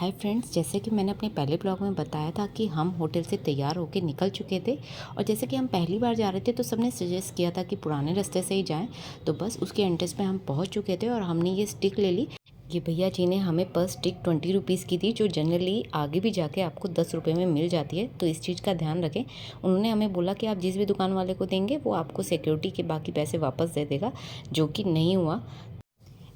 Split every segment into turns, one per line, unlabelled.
Hi friends, जैसे कि मैंने अपने पहले ब्लॉग में बताया था कि हम होटल से तैयार होकर निकल चुके थे। और जैसे कि हम पहली बार जा रहे थे तो सबने सजेस्ट किया था कि पुराने रास्ते से ही जाएं। तो बस उसके एंट्रेंस पे हम पहुंच चुके थे और हमने ये स्टिक ले ली। ये भैया जी ने हमें पर स्टिक 20 रुपीज़ की थी, जो जनरली आगे भी जाके आपको 10 रुपये में मिल जाती है। तो इस चीज़ का ध्यान रखें। उन्होंने हमें बोला कि आप जिस भी दुकान वाले को देंगे वो आपको सिक्योरिटी के बाकी पैसे वापस दे देगा, जो कि नहीं हुआ।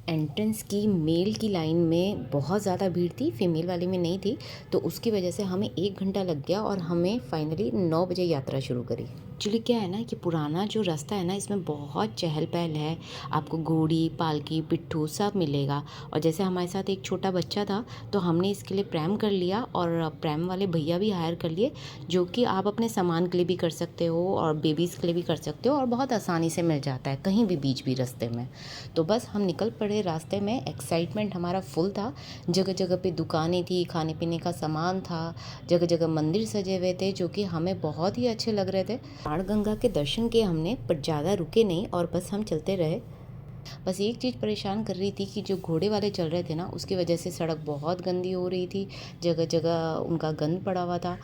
एंट्रेंस की मेल की लाइन में बहुत ज़्यादा भीड़ थी, फीमेल वाली में नहीं थी। तो उसकी वजह से हमें 1 घंटा लग गया और हमें फाइनली 9 बजे यात्रा शुरू करी। एक्चुअली क्या है ना कि पुराना जो रास्ता है ना, इसमें बहुत चहल पहल है। आपको घोड़ी, पालकी, पिट्ठू सब मिलेगा। और जैसे हमारे साथ एक छोटा बच्चा था तो हमने इसके लिए प्रैम कर लिया, और प्रैम वाले भैया भी हायर कर लिए, जो कि आप अपने सामान के लिए भी कर सकते हो और बेबीज़ के लिए भी कर सकते हो, और बहुत आसानी से मिल जाता है कहीं भी बीच भी रास्ते में। तो बस हम निकल पड़े रास्ते में। एक्साइटमेंट हमारा फुल था। जगह जगह पे दुकानें थी, खाने पीने का सामान था, जगह जगह मंदिर सजे हुए थे, जो कि हमें बहुत ही अच्छे लग रहे थे। बाणगंगा के दर्शन किए हमने, पर ज़्यादा रुके नहीं और बस हम चलते रहे। बस एक चीज़ परेशान कर रही थी कि जो घोड़े वाले चल रहे थे ना, उसकी वजह से सड़क बहुत गंदी हो रही थी। जगह जगह उनका गंद पड़ा हुआ था।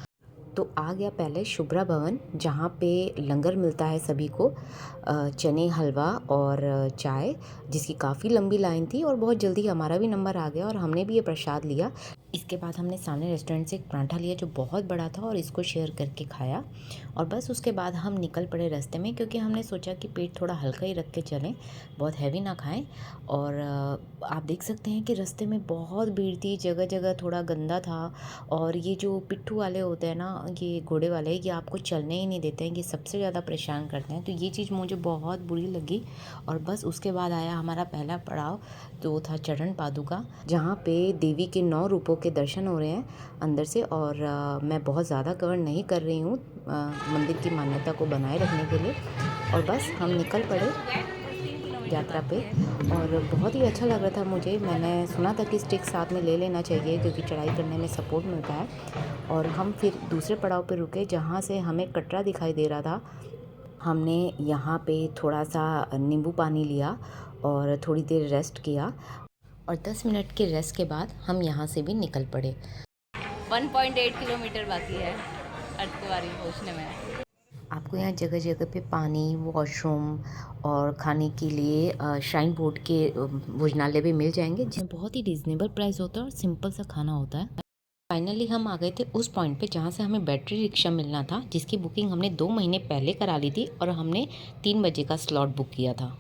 तो आ गया पहले शुभ्रा भवन, जहाँ पे लंगर मिलता है सभी को, चने हलवा और चाय, जिसकी काफ़ी लंबी लाइन थी। और बहुत जल्दी हमारा भी नंबर आ गया और हमने भी ये प्रसाद लिया। इसके बाद हमने सामने रेस्टोरेंट से एक पराठा लिया जो बहुत बड़ा था, और इसको शेयर करके खाया। और बस उसके बाद हम निकल पड़े रास्ते में, क्योंकि हमने सोचा कि पेट थोड़ा हल्का ही रख के चलें, बहुत हैवी ना खाएं। और आप देख सकते हैं कि रास्ते में बहुत भीड़ थी, जगह जगह थोड़ा गंदा था। और ये जो पिट्ठू वाले होते हैं ना, ये घोड़े वाले, ये आपको चलने ही नहीं देते हैं, ये सबसे ज़्यादा परेशान करते हैं। तो ये चीज़ मुझे बहुत बुरी लगी। और बस उसके बाद आया हमारा पहला पड़ाव, जो था चरण पादुका, जहाँ पे देवी के 9 रूपों के दर्शन हो रहे हैं अंदर से। और मैं बहुत ज़्यादा कवर नहीं कर रही हूँ मंदिर की मान्यता को बनाए रखने के लिए। और बस हम निकल पड़े यात्रा पे। और बहुत ही अच्छा लग रहा था मुझे। मैंने सुना था कि स्टिक साथ में ले लेना चाहिए, क्योंकि चढ़ाई करने में सपोर्ट मिलता है। और हम फिर दूसरे पड़ाव पे रुके, जहाँ से हमें कटरा दिखाई दे रहा था। हमने यहाँ पे थोड़ा सा नींबू पानी लिया और थोड़ी देर रेस्ट किया। और 10 मिनट के रेस्ट के बाद हम यहाँ से भी निकल पड़े।
1.8 किलोमीटर बाकी है अर्धकुंवारी पहुँचने में।
आपको यहाँ जगह जगह पे पानी, वॉशरूम और खाने के लिए श्राइन बोर्ड के भोजनालय भी मिल जाएंगे, जिसमें बहुत ही रीज़नेबल प्राइस होता है और सिंपल सा खाना होता है। फाइनली हम आ गए थे उस पॉइंट पे जहाँ से हमें बैटरी रिक्शा मिलना था, जिसकी बुकिंग हमने 2 महीने पहले करा ली थी, और हमने 3 बजे का स्लॉट बुक किया था।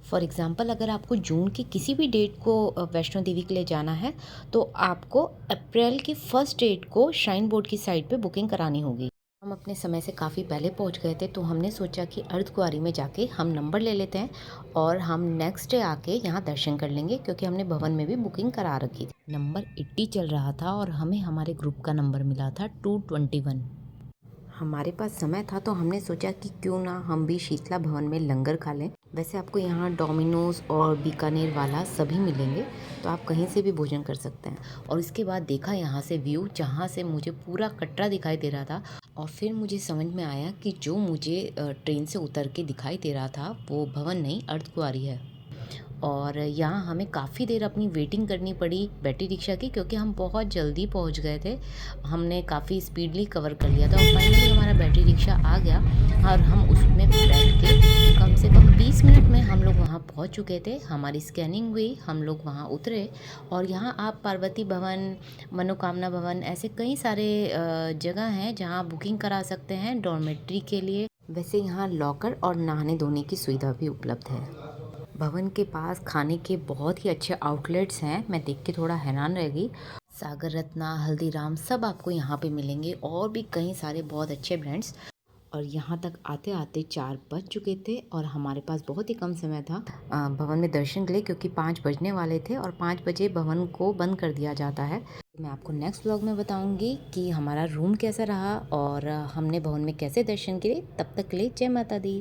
फॉर एग्ज़ाम्पल, अगर आपको जून की किसी भी डेट को वैष्णो देवी के लिए जाना है, तो आपको अप्रैल की फर्स्ट डेट को श्राइन बोर्ड की साइट पे बुकिंग करानी होगी। हम अपने समय से काफ़ी पहले पहुंच गए थे, तो हमने सोचा कि अर्धकुंवारी में जाके हम नंबर ले लेते हैं और हम नेक्स्ट डे आके यहाँ दर्शन कर लेंगे, क्योंकि हमने भवन में भी बुकिंग करा रखी थी। नंबर 80 चल रहा था और हमें हमारे ग्रुप का नंबर मिला था 221। हमारे पास समय था तो हमने सोचा कि क्यों ना हम भी शीतला भवन में लंगर खा लें। वैसे आपको यहाँ डोमिनोज और बीकानेर वाला सभी मिलेंगे, तो आप कहीं से भी भोजन कर सकते हैं। और इसके बाद देखा यहाँ से व्यू, जहाँ से मुझे पूरा कटरा दिखाई दे रहा था। और फिर मुझे समझ में आया कि जो मुझे ट्रेन से उतर के दिखाई दे रहा था वो भवन नहीं, अर्धकुंवारी है। और यहाँ हमें काफ़ी देर अपनी वेटिंग करनी पड़ी बैटरी रिक्शा की, क्योंकि हम बहुत जल्दी पहुँच गए थे। हमने काफ़ी स्पीडली कवर कर लिया था और फाइनली हमारा बैटरी रिक्शा आ गया। और हम उसमें बैठ के कम से कम 20 मिनट में हम लोग वहाँ पहुँच चुके थे। हमारी स्कैनिंग हुई, हम लोग वहाँ उतरे। और यहाँ आप पार्वती भवन, मनोकामना भवन, ऐसे कई सारे जगह हैं जहाँ बुकिंग करा सकते हैं डॉर्मेट्री के लिए। वैसे यहाँ लॉकर और नहाने धोने की सुविधा भी उपलब्ध है। भवन के पास खाने के बहुत ही अच्छे आउटलेट्स हैं, मैं देख के थोड़ा हैरान रह गई। सागर रत्ना, हल्दीराम सब आपको यहाँ पे मिलेंगे, और भी कई सारे बहुत अच्छे ब्रांड्स। और यहाँ तक आते आते 4 बज चुके थे और हमारे पास बहुत ही कम समय था भवन में दर्शन के लिए, क्योंकि 5 बजने वाले थे और 5 बजे भवन को बंद कर दिया जाता है। मैं आपको नेक्स्ट व्लॉग में बताऊंगी कि हमारा रूम कैसा रहा और हमने भवन में कैसे दर्शन किए। तब तक के लिए जय माता दी।